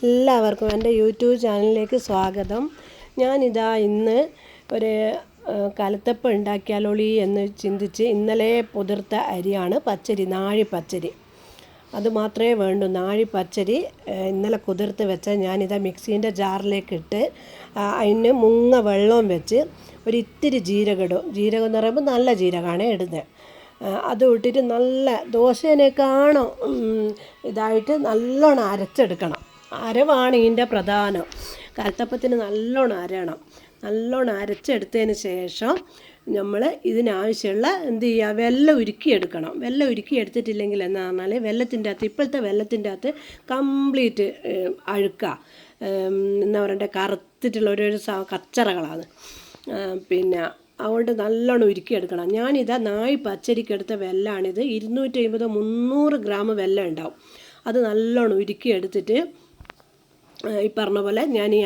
എല്ലാവർക്കും എൻ്റെ യൂട്യൂബ് ചാനലിലേക്ക് സ്വാഗതം. ഞാനിതാ ഇന്ന് ഒരു കലത്തപ്പം ഉണ്ടാക്കിയാലോളി എന്ന് ചിന്തിച്ച് ഇന്നലെ പുതിർത്ത അരിയാണ് പച്ചരി, നാഴിപ്പച്ചരി. അത് മാത്രമേ വേണ്ടൂ. നാഴിപ്പച്ചരി ഇന്നലെ കുതിർത്ത് വെച്ച ഞാനിതാ മിക്സീൻ്റെ ജാറിലേക്ക് ഇട്ട് അതിന് മുങ്ങ വെള്ളവും വെച്ച് ഒരു ഇത്തിരി ജീരകം ഇടും. ജീരകം എന്ന് പറയുമ്പോൾ നല്ല ജീരകമാണ് ഇടുന്നത്. അത് ഇട്ടിട്ട് നല്ല ദോശേനേക്കാണോ ഇതായിട്ട് നല്ലോണം അരച്ചെടുക്കണം. അരവാണ് ഇതിൻ്റെ പ്രധാനം. കലത്തപ്പത്തിന് നല്ലോണം അരയണം. നല്ലോണം അരച്ചെടുത്തതിന് ശേഷം നമ്മൾ ഇതിനാവശ്യമുള്ള എന്ത് ചെയ്യുക, വെള്ളം ഉരുക്കിയെടുക്കണം. വെള്ളം ഉരുക്കി എടുത്തിട്ടില്ലെങ്കിൽ എന്താ പറഞ്ഞാൽ വെള്ളത്തിൻ്റെ അകത്ത്, ഇപ്പോഴത്തെ വെള്ളത്തിൻ്റെ അകത്ത് കംപ്ലീറ്റ് അഴുക്കുക, എന്താ പറയണ്ടേ, കറുത്തിട്ടുള്ള ഒരു കച്ചറകളാണ്. അതുകൊണ്ട് നല്ലോണം ഉരുക്കിയെടുക്കണം. ഞാനിതാ പച്ചരിക്കെടുത്ത വെല്ലമാണിത്. 250-300 ഗ്രാം വെല്ലം ഉണ്ടാവും. അത് നല്ലോണം ഉരുക്കിയെടുത്തിട്ട് ഈ പറഞ്ഞ പോലെ ഞാൻ ഈ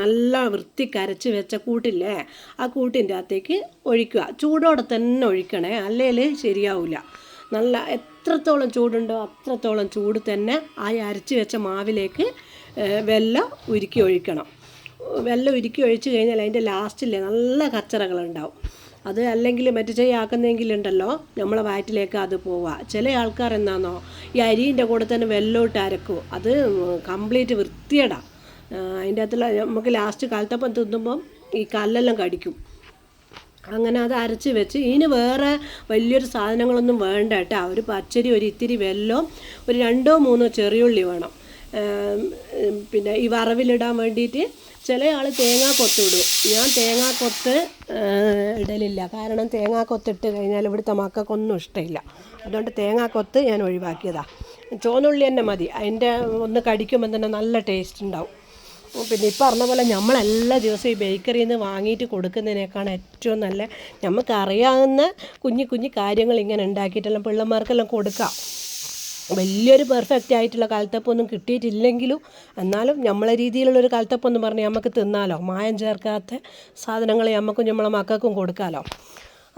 നല്ല വൃത്തിക്ക് അരച്ച് വെച്ച കൂട്ടില്ലേ, ആ കൂട്ടിൻ്റെ അകത്തേക്ക് ഒഴിക്കുക. ചൂടോടെ തന്നെ ഒഴിക്കണേ, അല്ലെങ്കിൽ ശരിയാവില്ല. നല്ല എത്രത്തോളം ചൂടുണ്ടോ അത്രത്തോളം ചൂട് തന്നെ ആ അരച്ച് വെച്ച മാവിലേക്ക് വെല്ലം ഉരുക്കി ഒഴിക്കണം. വെല്ലം ഉരുക്കി ഒഴിച്ച് കഴിഞ്ഞാൽ അതിൻ്റെ ലാസ്റ്റില്ലേ നല്ല കച്ചറകളുണ്ടാവും. അത് അല്ലെങ്കിൽ മറ്റു ചെയ്യാക്കുന്നെങ്കിലുണ്ടല്ലോ നമ്മളെ വയറ്റിലേക്ക് അത് പോവുക. ചില ആൾക്കാർ എന്താണെന്നോ ഈ അരിൻ്റെ കൂടെ തന്നെ വെല്ലോട്ട് അരക്കും. അത് കംപ്ലീറ്റ് വൃത്തിയടാ. അതിൻ്റെ അകത്തുള്ള നമുക്ക് ലാസ്റ്റ് കലത്തപ്പം തിന്നുമ്പം ഈ കല്ലെല്ലാം കടിക്കും. അങ്ങനെ അത് അരച്ച് വെച്ച് ഇതിന് വേറെ വലിയൊരു സാധനങ്ങളൊന്നും വേണ്ട കേട്ടോ. ഒരു പച്ചരി, ഒരു ഇത്തിരി വെല്ലം, ഒരു 2-3 ചെറിയുള്ളി വേണം. പിന്നെ ഈ വറവിലിടാൻ വേണ്ടിയിട്ട് ചില ആൾ തേങ്ങാക്കൊത്ത് ഇടും. ഞാൻ തേങ്ങാക്കൊത്ത് ഇടലില്ല. കാരണം തേങ്ങാക്കൊത്തിട്ട് കഴിഞ്ഞാൽ ഇവിടുത്തെ മക്കൾക്കൊന്നും ഇഷ്ടമില്ല. അതുകൊണ്ട് തേങ്ങാക്കൊത്ത് ഞാൻ ഒഴിവാക്കിയതാണ്. ചുവന്നുള്ളി തന്നെ മതി. അതിൻ്റെ ഒന്ന് കടിക്കുമ്പോൾ തന്നെ നല്ല ടേസ്റ്റ് ഉണ്ടാവും. പിന്നെ ഈ പറഞ്ഞ പോലെ നമ്മളെല്ലാ ദിവസവും ഈ ബേക്കറിയിൽ നിന്ന് വാങ്ങിയിട്ട് കൊടുക്കുന്നതിനേക്കാണ് ഏറ്റവും നല്ല നമുക്കറിയാവുന്ന കുഞ്ഞു കുഞ്ഞു കാര്യങ്ങൾ ഇങ്ങനെ ഉണ്ടാക്കിയിട്ടെല്ലാം പിള്ളേർക്കെല്ലാം കൊടുക്കാം. വലിയൊരു പെർഫെക്റ്റ് ആയിട്ടുള്ള കലത്തപ്പൊന്നും കിട്ടിയിട്ടില്ലെങ്കിലും എന്നാലും നമ്മളെ രീതിയിലുള്ളൊരു കലത്തപ്പം എന്ന് പറഞ്ഞാൽ നമുക്ക് തിന്നാലോ. മായം ചേർക്കാത്ത സാധനങ്ങൾ നമുക്കും നമ്മളെ മക്കൾക്കും കൊടുക്കാമല്ലോ.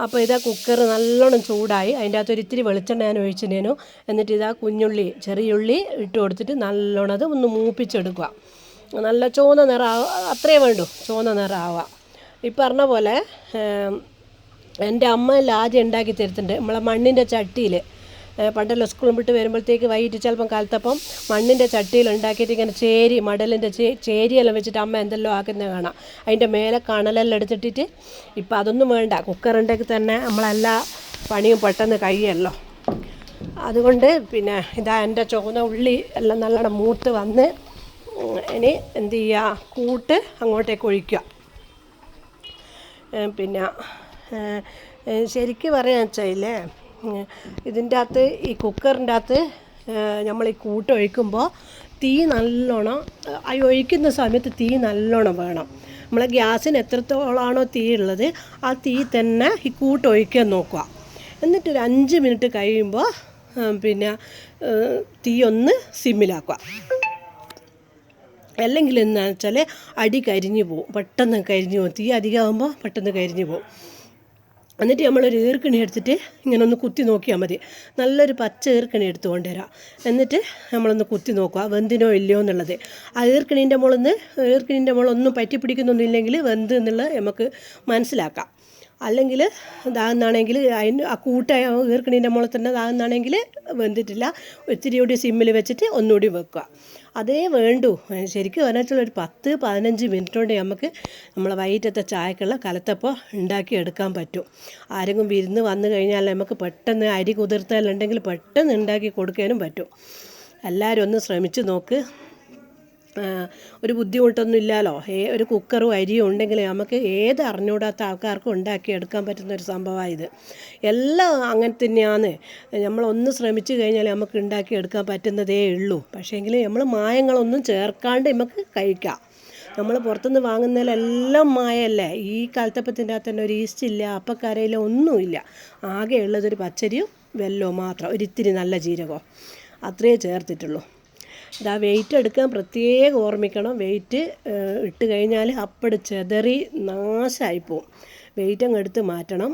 അപ്പോൾ ഇതാ കുക്കർ നല്ലോണം ചൂടായി. അതിൻ്റെ അകത്തൊരു ഇത്തിരി വെളിച്ചെണ്ണ ഞാൻ ഒഴിച്ചിനേനു. എന്നിട്ട് ഇതാ കുഞ്ഞുള്ളി, ചെറിയുള്ളി ഇട്ട് കൊടുത്തിട്ട് നല്ലോണം അത് ഒന്ന് മൂപ്പിച്ചെടുക്കുക. നല്ല ചുവന്ന നിറം അത്രയേ വേണ്ടൂ, ചുവന്ന നിറം ആവുക. ഈ പറഞ്ഞ പോലെ എൻ്റെ അമ്മ ആദ്യം ഉണ്ടാക്കി തരുന്നുണ്ട്. നമ്മളെ മണ്ണിൻ്റെ ചട്ടിയിൽ പണ്ടല്ലോ സ്കൂളും വിട്ട് വരുമ്പോഴത്തേക്ക് വൈകിട്ട് ചിലപ്പം കലത്തപ്പം മണ്ണിൻ്റെ ചട്ടിയിൽ ഉണ്ടാക്കിയിട്ട് ഇങ്ങനെ മടലിൻ്റെ ചേരിയെല്ലാം വെച്ചിട്ട് അമ്മ എന്തെല്ലാം ആക്കുന്നത് കാണാം. അതിൻ്റെ മേലെ കണലെല്ലാം എടുത്തിട്ടിട്ട്. ഇപ്പം അതൊന്നും വേണ്ട, കുക്കറുണ്ടെങ്കിൽ തന്നെ നമ്മളെല്ലാ പണിയും പെട്ടെന്ന് കഴിയുമല്ലോ. അതുകൊണ്ട് പിന്നെ ഇതാ എൻ്റെ ചുവന്ന ഉള്ളി എല്ലാം നല്ലോണം മൂത്ത് വന്ന് ഇനി എന്ത് ചെയ്യുക, കൂട്ട് അങ്ങോട്ടേക്ക് ഒഴിക്കുക. പിന്നെ ശരിക്കും പറയാന്ന് വെച്ചാലേ ഇതിൻ്റെ അകത്ത് ഈ കുക്കറിൻ്റെ അകത്ത് നമ്മൾ ഈ കൂട്ട് ഒഴിക്കുമ്പോൾ തീ നല്ലോണം, ഒഴിക്കുന്ന സമയത്ത് തീ നല്ലോണം വേണം. നമ്മളെ ഗ്യാസിന് എത്രത്തോളമാണോ തീ ഉള്ളത് ആ തീ തന്നെ ഈ കൂട്ട് ഒഴിക്കാൻ നോക്കുക. എന്നിട്ടൊരു 5 മിനിറ്റ് കഴിയുമ്പോൾ പിന്നെ തീ ഒന്ന് സിമ്മിലാക്കുക. അല്ലെങ്കിൽ എന്താണെന്ന് വെച്ചാൽ അടി കരിഞ്ഞു പോകും, പെട്ടെന്ന് കരിഞ്ഞു പോകും. തീ അധികമാകുമ്പോൾ പെട്ടെന്ന് കരിഞ്ഞു പോകും. എന്നിട്ട് നമ്മളൊരു ഈർക്കിണി എടുത്തിട്ട് ഇങ്ങനെ ഒന്ന് കുത്തി നോക്കിയാൽ മതി. നല്ലൊരു പച്ച ഈർക്കിണി എടുത്ത് കൊണ്ടുവരാം. എന്നിട്ട് നമ്മളൊന്ന് കുത്തി നോക്കുക വെന്തിനോ ഇല്ലയോ എന്നുള്ളത്. ആ ഈർക്കിണീൻ്റെ മുകളൊന്നും പറ്റി പിടിക്കുന്നൊന്നും ഇല്ലെങ്കിൽ വെന്ത് എന്നുള്ളത് നമുക്ക് മനസ്സിലാക്കാം. അല്ലെങ്കിൽ ഇതാകുന്നാണെങ്കിൽ അതിന് ആ ഈർക്കിണീൻ്റെ മുകളിൽ തന്നെ ഇതാകുന്നാണെങ്കിൽ വെന്തിട്ടില്ല. ഇത്തിരി കൂടി സിമ്മിൽ വെച്ചിട്ട് ഒന്നുകൂടി വെക്കുക. അതേ വേണ്ടൂ. ശരിക്കും പറഞ്ഞാൽ ഒരു 10-15 മിനിറ്റ് കൊണ്ട് നമുക്ക് നമ്മളെ വൈകിട്ടത്തെ ചായക്കുള്ള കലത്തപ്പം ഉണ്ടാക്കിയെടുക്കാൻ പറ്റും. ആരെങ്കിലും വിരുന്ന് വന്നു കഴിഞ്ഞാൽ നമുക്ക് പെട്ടെന്ന് അരി കുതിർത്താലുണ്ടെങ്കിൽ പെട്ടെന്ന് ഉണ്ടാക്കി കൊടുക്കാനും പറ്റും. എല്ലാവരും ഒന്ന് ശ്രമിച്ച് നോക്ക്. ഒരു ബുദ്ധിമുട്ടൊന്നും ഇല്ലല്ലോ. ഒരു കുക്കറും അരിയും ഉണ്ടെങ്കിൽ നമുക്ക് ഏത് അറിഞ്ഞുകൂടാത്ത ആൾക്കാർക്കും ഉണ്ടാക്കിയെടുക്കാൻ പറ്റുന്നൊരു സംഭവമാണ് ഇത്. എല്ലാം അങ്ങനെ തന്നെയാണ്. നമ്മളൊന്ന് ശ്രമിച്ചു കഴിഞ്ഞാൽ നമുക്ക് ഉണ്ടാക്കിയെടുക്കാൻ പറ്റുന്നതേ ഉള്ളൂ. പക്ഷേങ്കിൽ നമ്മൾ മായങ്ങളൊന്നും ചേർക്കാണ്ട് നമുക്ക് കഴിക്കാം. നമ്മൾ പുറത്തുനിന്ന് വാങ്ങുന്നതിലെല്ലാം മായമല്ലേ. ഈ കലത്തപ്പത്തിൻ്റെ അകത്ത് തന്നെ ഒരു ഈസ്റ്റ് ഇല്ല, അപ്പക്കരയില ഒന്നുമില്ല. ആകെ ഉള്ളതൊരു പച്ചരിയും വെല്ലവും മാത്രം, ഒരിത്തിരി നല്ല ജീരകമോ അത്രയേ ചേർത്തിട്ടുള്ളൂ. ഇതാ വെയിറ്റ് എടുക്കാൻ പ്രത്യേകം ഓർമ്മിക്കണം. വെയിറ്റ് ഇട്ട് കഴിഞ്ഞാൽ അപ്പട് ചെതറി നാശമായിപ്പോവും. വെയിറ്റ് അങ്ങ് എടുത്ത് മാറ്റണം.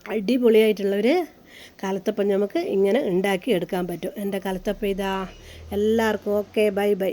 അടിപൊളിയായിട്ടുള്ളൊരു കലത്തപ്പം നമുക്ക് ഇങ്ങനെ ഉണ്ടാക്കി എടുക്കാൻ പറ്റും. എൻ്റെ കലത്തപ്പം ഇതാ എല്ലാവർക്കും ഓക്കെ, ബൈ ബൈ.